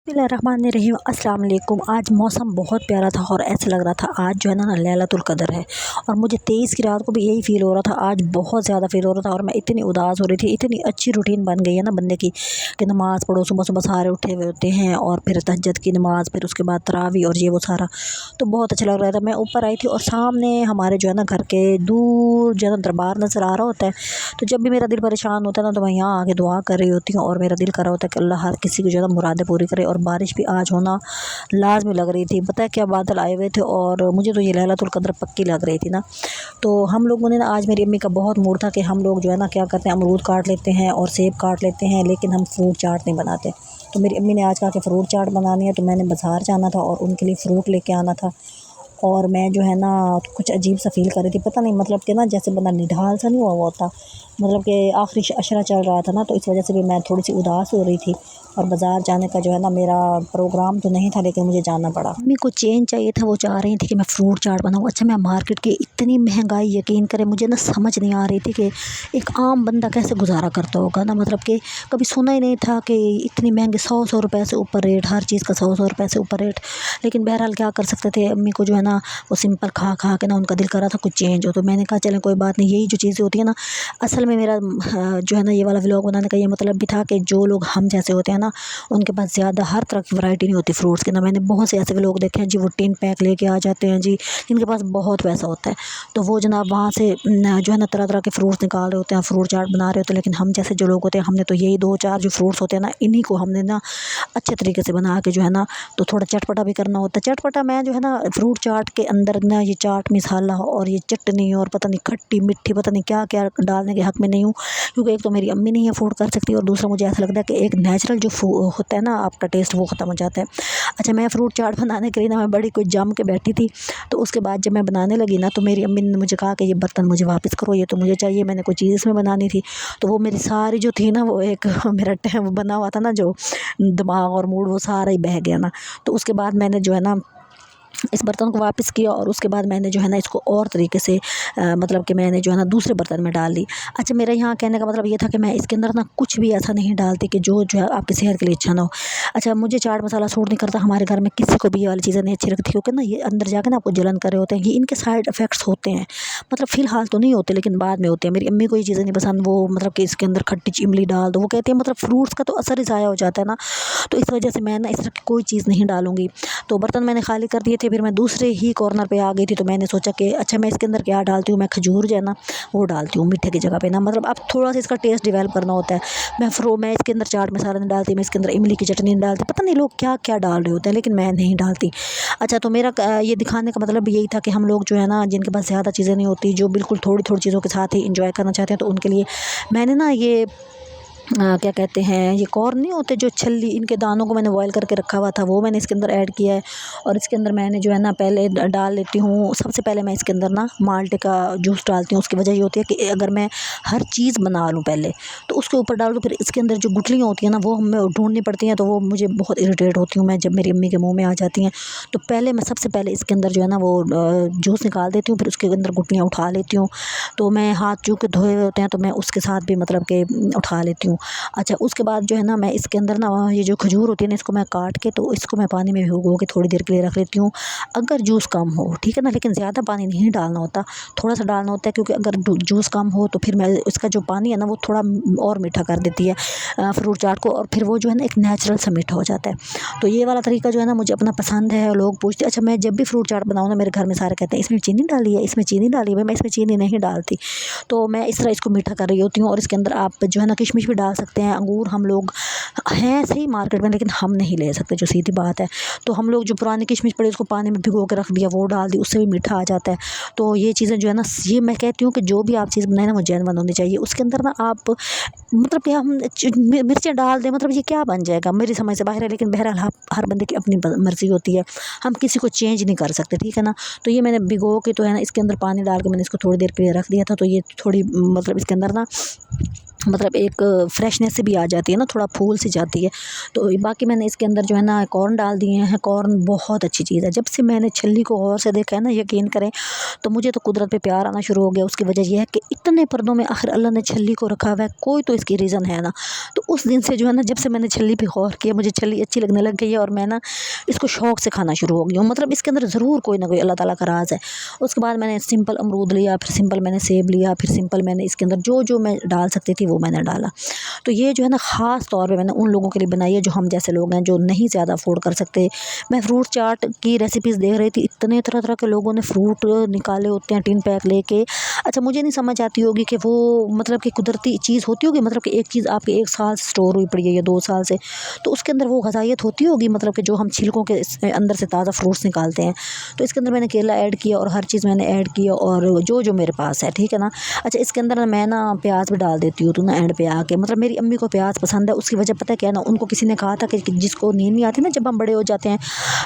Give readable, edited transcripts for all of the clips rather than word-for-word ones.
बिस्मिल्लाहिर्रहमानिर्रहीम। अस्सलाम वालेकुम। आज मौसम बहुत प्यारा था और ऐसा लग रहा था आज जो है ना लैलतुल कदर है। और मुझे 23 की रात को भी यही फ़ील हो रहा था, आज बहुत ज़्यादा फ़ील हो रहा था। और मैं इतनी उदास हो रही थी, इतनी अच्छी रूटीन बन गई है ना बंदे की कि नमाज़ पढ़ो, सुबह सुबह सारे उठे हुए होते हैं और फिर तहज्जुद की नमाज़, फिर उसके बाद तरावी और ये वो सारा, तो बहुत अच्छा लग रहा था। मैं ऊपर आई थी और सामने हमारे जो है ना घर के दूर जो है ना दरबार नज़र आ रहा होता है। तो जब भी मेरा दिल परेशान होता है ना तो मैं यहाँ आके दुआ कर रही होती हूँ और मेरा दिल कर रहा होता है कि अल्लाह हर किसी की जो है ना मुरादें पूरी करे। और बारिश भी आज होना लाज़मी लग रही थी। पता है क्या, बादल आए हुए थे और मुझे तो ये लैलतुल कद्र पक्की लग रही थी ना। तो हम लोगों ने ना, आज मेरी अम्मी का बहुत मूड था कि हम लोग जो है ना क्या करते हैं, अमरूद काट लेते हैं और सेब काट लेते हैं, लेकिन हम फ्रूट चाट नहीं बनाते। तो मेरी अम्मी ने आज कहा कि फ़्रूट चाट बनानी है, तो मैंने बाज़ार जाना था और उनके लिए फ़्रूट लेके आना था। और मैं जो है ना कुछ अजीब सा फ़ील कर रही थी, पता नहीं मतलब कि ना जैसे बंदा निढाल सा नहीं हुआ होता, मतलब कि आखिरी अशरा चल रहा था ना, तो इस वजह से भी मैं थोड़ी सी उदास हो रही थी। और बाज़ार जाने का जो है ना मेरा प्रोग्राम तो नहीं था, लेकिन मुझे जाना पड़ा। मम्मी को चेंज चाहिए था, वो चाह रही थी कि मैं फ़्रूट चाट बनाऊँ। अच्छा, मैं मार्केट की इतनी महंगाई, यकीन करें मुझे ना समझ नहीं आ रही थी कि एक आम बंदा कैसे गुजारा करता होगा ना, मतलब कि कभी सुना ही नहीं था कि इतनी महंगी 100 रुपए से ऊपर रेट, हर चीज़ का 100 रुपए से ऊपर रेट। लेकिन बहरहाल क्या कर सकते थे, अम्मी को जो है ना वो सिंपल खा खा के ना उनका दिल कर रहा था कुछ चेंज हो। तो मैंने कहा चलें कोई बात नहीं, यही जो चीज़ें होती है ना, असल में मेरा जो है ना ये वाला व्लॉग बनाने का ये मतलब भी था कि जो लोग हम जैसे होते हैं ना, उनके पास ज़्यादा हर तरह की वैरायटी नहीं होती फ्रूट्स की ना। मैंने बहुत से ऐसे भी लोग देखे हैं जी, वो टिन पैक लेके आ जाते हैं जी, जिनके पास बहुत पैसा होता है। तो वो जनाब वहाँ से जो है ना तरह तरह के फ्रूट्स निकाल रहे होते हैं, फ्रूट चाट बना रहे होते हैं। लेकिन हम जैसे जो लोग होते हैं, हमने तो यही 2-4 जो फ्रूट्स होते हैं ना, इन्हीं को हमने ना अच्छे तरीके से बना के जो है ना, तो थोड़ा चटपटा भी करना होता है। चटपटा मैं जो है ना फ्रूट चाट के अंदर ना ये चाट मसाला और ये चटनी और पता नहीं खट्टी मीठी पता नहीं क्या क्या डालने के हक़ में नहीं हूँ, क्योंकि एक तो मेरी अम्मी नहीं अफोर्ड कर सकती और दूसरा मुझे ऐसा लगता है कि एक नेचुरल जो होता है ना आपका टेस्ट, वो ख़त्म हो जाता है। अच्छा, मैं फ्रूट चाट बनाने के लिए ना मैं बड़ी कुछ जम के बैठी थी। तो उसके बाद जब मैं बनाने लगी ना, तो मेरी अम्मी ने मुझे कहा कि ये बर्तन मुझे वापस करो, ये तो मुझे चाहिए, मैंने कोई चीज़ इसमें बनानी थी। तो वो मेरी सारी जो थी ना, वो एक मेरा टाइम बना हुआ था ना जो दिमाग और मूड, वो सारा ही बह गया ना। तो उसके बाद मैंने जो है ना इस बर्तन को वापस किया और उसके बाद मैंने जो है ना इसको और तरीके से मतलब कि मैंने जो है ना दूसरे बर्तन में डाल दी। अच्छा, मेरा यहाँ कहने का मतलब ये था कि मैं इसके अंदर ना कुछ भी ऐसा नहीं डालती कि जो है आपकी सेहत के लिए अच्छा ना हो। अच्छा, मुझे चाट मसाला सूट नहीं करता, हमारे घर में किसी को भी ये वाली चीज़ें नहीं अच्छी लगती, क्योंकि ना ये अंदर जाकर ना आपको जलन कर रहे होते हैं, ये इनके साइड इफ़ेक्ट्स होते हैं। मतलब फ़िलहाल तो नहीं होते, लेकिन बाद में होते हैं। मेरी अम्मी को ये चीज़ें नहीं पसंद, वो मतलब कि इसके अंदर खट्टी इमली डाल दो, वो कहती है मतलब फ्रूट्स का तो असर ही ज़ाया हो जाता है ना। तो इस वजह से मैं ना इस तरह की कोई चीज़ नहीं डालूँगी। तो बर्तन मैंने खाली कर दिए थे, फिर मैं दूसरे ही कॉर्नर पे आ गई थी। तो मैंने सोचा कि अच्छा मैं इसके अंदर क्या डालती हूँ, मैं खजूर जो है ना वो डालती हूँ मीठे की जगह पे ना, मतलब अब थोड़ा सा इसका टेस्ट डेवलप करना होता है। मैं इसके अंदर चाट मसाला नहीं डालती, मैं इसके अंदर इमली की चटनी नहीं डालती, पता नहीं लोग क्या क्या डाल रहे होते हैं, लेकिन मैं नहीं डालती। अच्छा, तो मेरा ये दिखाने का मतलब यही था कि हम लोग जो है ना, जिनके पास ज़्यादा चीज़ें नहीं होती, जो बिल्कुल थोड़ी थोड़ी चीज़ों के साथ ही इंजॉय करना चाहते हैं, तो उनके लिए मैंने ना ये क्या कहते हैं, ये कॉर्न नहीं होते जो छल्ली, इनके दानों को मैंने बॉयल करके रखा हुआ था, वो मैंने इसके अंदर ऐड किया है। और इसके अंदर मैंने जो है ना पहले डाल लेती हूँ, सबसे पहले मैं इसके अंदर ना माल्टे का जूस डालती हूँ। उसकी वजह ये होती है कि अगर मैं हर चीज़ बना लूँ पहले तो उसके ऊपर डाल दूँ, फिर इसके अंदर जो गुठलियाँ होती हैं ना वो हमें ढूंढनी पड़ती हैं, तो वो मुझे बहुत इरिटेट होती हूँ मैं जब मेरी अम्मी के मुँह में आ जाती हैं। तो पहले मैं सबसे पहले इसके अंदर जो है ना वो जूस निकाल देती हूँ, फिर उसके अंदर गुठलियाँ उठा लेती हूँ। तो मैं हाथ जो के धोए हुए होते हैं तो मैं उसके साथ भी मतलब कि उठा लेती हूँ। अच्छा, उसके बाद जो है ना मैं इसके अंदर ना ये जो खजूर होती है ना, इसको मैं काट के तो इसको मैं पानी में भिगो के थोड़ी देर के लिए रख लेती हूँ, अगर जूस कम हो, ठीक है ना। लेकिन ज़्यादा पानी नहीं डालना होता, थोड़ा सा डालना होता है, क्योंकि अगर जूस कम हो तो फिर मैं इसका जो पानी है ना वो थोड़ा और मीठा कर देती है फ्रूट चाट को, और फिर वो जो है ना एक नेचुरल सा मीठा हो जाता है। तो ये वाला तरीका जो है ना मुझे अपना पसंद है। लोग पूछते हैं, अच्छा मैं जब भी फ्रूट चाट बनाऊँ ना, मेरे घर में सारे कहते हैं इसमें चीनी डाली है, इसमें चीनी डाली है। मैं इसमें चीनी नहीं डालती, तो मैं इस तरह इसको मीठा कर रही होती हूँ। और इसके अंदर आप जो है ना किशमिश भी डाल सकते हैं, अंगूर हम लोग हैं सही मार्केट में, लेकिन हम नहीं ले सकते, जो सीधी बात है। तो हम लोग जो पुरानी किशमिश पड़ी उसको पानी में भिगो के रख दिया, वो डाल दी, उससे भी मीठा आ जाता है। तो ये चीज़ें जो है ना, ये मैं कहती हूँ कि जो भी आप चीज़ बनाए ना वो जेन्युइन होनी चाहिए। उसके अंदर ना आप मतलब कि हम मिर्चें डाल दें, मतलब ये क्या बन जाएगा, मेरी समझ से बाहर है। लेकिन बहरहाल हर बंदे की अपनी मर्ज़ी होती है, हम किसी को चेंज नहीं कर सकते, ठीक है ना। तो ये मैंने भिगो के तो है ना इसके अंदर पानी डाल के मैंने इसको थोड़ी देर के लिए रख दिया था। तो ये थोड़ी मतलब इसके अंदर ना मतलब एक फ्रेशनेस से भी आ जाती है ना, थोड़ा फूल सी जाती है। तो बाकी मैंने इसके अंदर जो है ना कॉर्न डाल दिए हैं। कॉर्न बहुत अच्छी चीज़ है। जब से मैंने छल्ली को गौर से देखा है ना, यकीन करें, तो मुझे तो कुदरत पे प्यार आना शुरू हो गया। उसकी वजह यह है कि इतने पर्दों में आखिर अल्लाह ने छल्ली को रखा हुआ है, कोई तो इसकी रीज़न है ना। तो उस दिन से जो है ना, जब से मैंने छल्ली पे गौर किया, मुझे छल्ली अच्छी लगने लग गई है और मैं ना इसको शौक़ से खाना शुरू हो गई हूँ। मतलब इसके अंदर ज़रूर कोई ना कोई अल्लाह ताला का राज़ है। उसके बाद मैंने सिंपल अमरूद लिया, फिर सिंपल मैंने सेब लिया, फिर सिंपल मैंने इसके अंदर जो जो मैं डाल सकती थी वो मैंने डाला। तो ये जो है ना ख़ास तौर पे मैंने उन लोगों के लिए बनाई है जो हम जैसे लोग हैं, जो नहीं ज़्यादा अफोर्ड कर सकते। मैं फ्रूट चाट की रेसिपीज़ देख रही थी, इतने तरह तरह के लोगों ने फ्रूट निकाले होते हैं टिन पैक लेके। अच्छा, मुझे नहीं समझ आती होगी कि वो मतलब कि कुदरती चीज़ होती होगी, मतलब कि एक चीज़ आपके 1 साल से स्टोर हुई पड़ी है या 2 साल से, तो उसके अंदर वो ग़ज़ाइयत होती होगी, मतलब कि जो हम छिलकों के अंदर से ताज़ा फ्रूट्स निकालते हैं। तो इसके अंदर मैंने केला ऐड किया और हर चीज़ मैंने ऐड किया, और जो जो मेरे पास है, ठीक है ना। अच्छा, इसके अंदर ना मैं ना प्याज भी डाल देती हूँ तो ना एंड पे आके, मतलब मेरी अम्मी को प्याज पसंद है। उसकी वजह पता है क्या है ना, उनको किसी ने कहा था कि जिसको नींद नहीं आती ना, जब हम बड़े हो जाते हैं,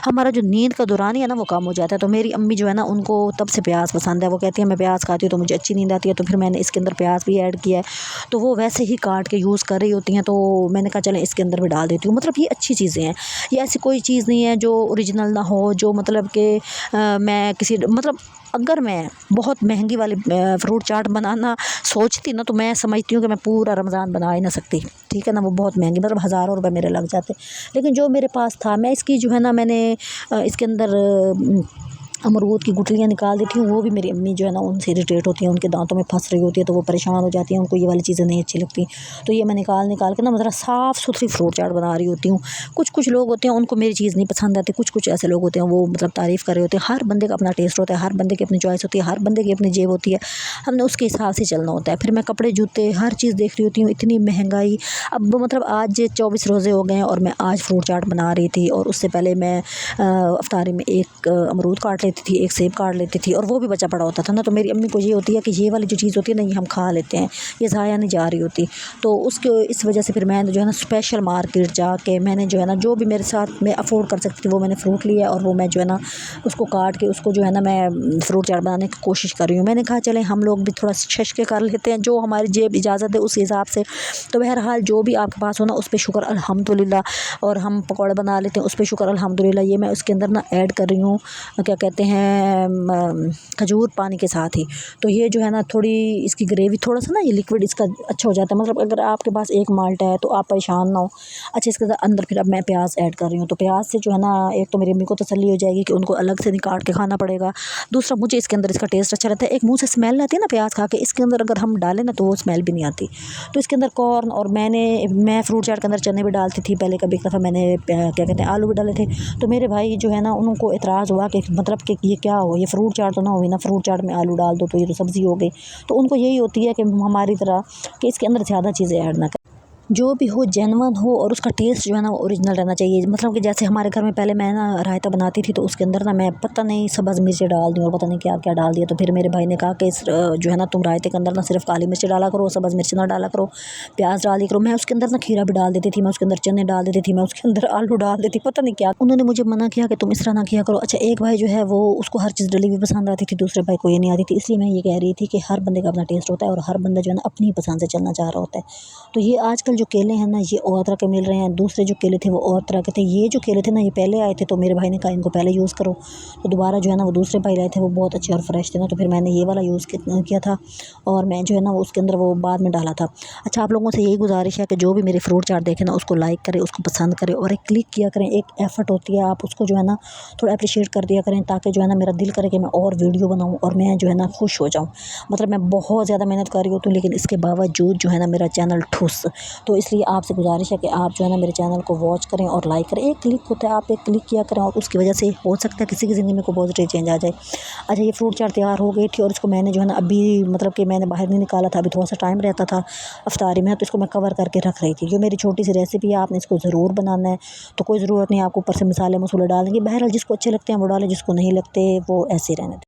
हमारा जो नींद का दौरानी है ना वो कम हो जाता है। तो मेरी अम्मी जो है ना, उनको तब से प्याज पसंद है। वो कहती है मैं प्याज खाती हूँ तो मुझे अच्छी नींद आती है। तो फिर मैंने इसके अंदर प्याज भी ऐड किया है, तो वो वैसे ही काट के यूज़ कर रही होती हैं, तो मैंने कहा चलें इसके अंदर भी डाल देती हूँ। मतलब ये अच्छी चीज़ें हैं, ये ऐसी कोई चीज़ नहीं है जो ओरिजिनल ना हो, जो मतलब कि मैं किसी मतलब अगर मैं बहुत महंगी वाली फ्रूट चाट बनाना सोचती ना, तो मैं समझती हूँ कि मैं पूरा रमज़ान बना ही ना सकती, ठीक है ना। वो बहुत महंगी, मतलब हज़ारों रुपए मेरे लग जाते। लेकिन जो मेरे पास था, मैं इसकी जो है ना, मैंने इसके अंदर अमरूद की गुठलियाँ निकाल देती हूँ। वो भी मेरी अम्मी जो है ना, उनसे इरिटेट होती हैं, उनके दांतों में फंस रही होती है, तो वो परेशान हो जाती हैं, उनको ये वाली चीज़ें नहीं अच्छी लगती। तो ये मैं निकाल निकाल के ना मतलब साफ़ सुथरी फ्रूट चाट बना रही होती हूँ। कुछ कुछ लोग होते हैं उनको मेरी चीज़ नहीं पसंद आती, कुछ कुछ ऐसे लोग होते हैं वो मतलब तारीफ़ कर रहे होते हैं। हर बंदे का अपना टेस्ट होता है, हर बंदे की अपनी चॉइस होती है, हर बंदे की अपनी जेब होती है, हमने उसके हिसाब से चलना होता है। फिर मैं कपड़े जूते हर चीज़ देख रही होती हूँ, इतनी महंगाई। अब मतलब आज 24 रोज़े हो गए हैं और मैं आज फ्रूट चाट बना रही थी, और उससे पहले मैं अफ्तारी में एक अमरूद काट लेती थी, एक सेब काट लेती थी, और वो भी बचा पड़ा होता था ना। तो मेरी अम्मी को ये होती है कि ये वाली जो चीज़ होती है ना, ये हम खा लेते हैं, ये ज़ाया नहीं जा रही होती। तो उसके इस वजह से फिर मैंने जो है ना स्पेशल मार्केट जाके मैंने जो है ना, जो भी मेरे साथ मैं अफोर्ड कर सकती थी वो मैंने फ्रूट लिया, और वो मैं जो है ना उसको काट के उसको जो है ना मैं फ्रूट चाट बनाने की कोशिश कर रही हूँ। मैंने कहा चलें हम लोग भी थोड़ा शश कर लेते हैं, जो हमारी जेब इजाज़त है उस हिसाब से। तो बहरहाल जो भी आपके पास हो ना, उस पर शुक्र अल्हम्दुलिल्लाह। और हम पकौड़े बना लेते हैं, उस पर शुक्र अल्हम्दुलिल्लाह। ये मैं उसके अंदर ना ऐड कर रही हूँ, क्या कहते हैं, खजूर पानी के साथ ही। तो ये जो है ना थोड़ी इसकी ग्रेवी, थोड़ा सा ना ये लिक्विड इसका अच्छा हो जाता है। मतलब अगर आपके पास एक माल्टा है तो आप परेशान ना हो। अच्छा, इसके अंदर फिर अब मैं प्याज ऐड कर रही हूँ। तो प्याज से जो है ना, एक तो मेरी अम्मी को तसल्ली हो जाएगी कि उनको अलग से नहीं काट के खाना पड़ेगा। दूसरा, मुझे इसके अंदर इसका टेस्ट अच्छा रहता है। एक मुँह से स्मेल आती है ना प्याज खा के, इसके अंदर अगर हम डालें ना तो वो स्मेल भी नहीं आती। तो इसके अंदर कॉर्न, और मैं फ्रूट चाट के अंदर चने भी डालती थी पहले, कभी एक दफ़ा मैंने क्या कहते हैं आलू भी डाले थे। तो मेरे भाई जो है ना, उनको एतराज़ हुआ कि मतलब कि ये क्या हो, ये फ्रूट चाट तो ना हुई ना, फ्रूट चाट में आलू डाल दो तो ये तो सब्ज़ी हो गई। तो उनको यही होती है कि हमारी तरह कि इसके अंदर ज़्यादा चीज़ें ऐड ना करें, जो भी हो जेन्युइन हो, और उसका टेस्ट जो है ना वो ओरिजिनल रहना चाहिए। मतलब कि जैसे हमारे घर में पहले मैं ना रायता बनाती थी, तो उसके अंदर ना मैं पता नहीं सब्ज़ मिर्चें डाल दी और पता नहीं क्या क्या डाल दिया। तो फिर मेरे भाई ने कहा कि जो है ना तुम रायते के अंदर ना सिर्फ काली मिर्च डाला करो, सब्ज़ मिर्च ना डाला करो, प्याज डाल दिया करो। मैं उसके अंदर ना खीरा भी डाल देती थी, मैं उसके अंदर चने डाल देती थी, मैं उसके अंदर आलू डाल देती, पता नहीं क्या। उन्होंने मुझे मना किया कि तुम इस तरह ना किया करो। अच्छा, एक भाई जो है वो, उसको हर चीज़ डली हुई पसंद आती थी, दूसरे भाई को ये नहीं आती थी। इसलिए मैं ये कह रही थी कि हर बंदे का अपना टेस्ट होता है, और हर बंदा जो है ना अपनी पसंद से चलना चाह रहा होता है। तो ये आजकल जो केले हैं ना, ये और तरह के मिल रहे हैं, दूसरे जो केले थे वो और तरह के थे। ये जो केले थे ना, ये पहले आए थे, तो मेरे भाई ने कहा इनको पहले यूज़ करो। तो दोबारा जो है ना वो दूसरे भाई लाए थे, वो बहुत अच्छे और फ्रेश थे ना, तो फिर मैंने ये वाला यूज़ किया था, और मैं जो है ना उसके अंदर वो बाद में डाला था। अच्छा, आप लोगों से यही गुजारिश है कि जो भी मेरी फ्रूट चाट देखे ना, उसको लाइक करें, उसको पसंद करें, और एक क्लिक किया करें। एक एफ़र्ट होती है, आप उसको जो है ना थोड़ा अप्रिशिएट कर दिया करें, ताकि जो है ना मेरा दिल करे कि मैं और वीडियो बनाऊँ और मैं जो है ना खुश हो जाऊँ। मतलब मैं बहुत ज़्यादा मेहनत कर रही होती हूँ, लेकिन इसके बावजूद जो है ना मेरा चैनल ठुस। तो इसलिए आपसे गुजारिश है कि आप जो है ना मेरे चैनल को वॉच करें और लाइक करें। एक क्लिक होता है, आप एक क्लिक किया करें, और उसकी वजह से हो सकता है किसी की ज़िंदगी में कोई पॉजिटिव चेंज आ जाए। अच्छा, ये फ्रूट चाट तैयार हो गई थी, और इसको मैंने जो है ना अभी मतलब कि मैंने बाहर नहीं निकाला था, अभी थोड़ा सा टाइम रहता था अफ्तारी में, तो इसको मैं कवर करके रख रही थी। जो मेरी छोटी सी रेसिपी है, आपने इसको ज़रूर बनाना है। तो कोई ज़रूरत नहीं आपको ऊपर से मसाले मसूले डालेंगे। बहरहाल जिसको अच्छे लगते हैं वो डालें, जिसको नहीं लगते वो ऐसे रहने दें।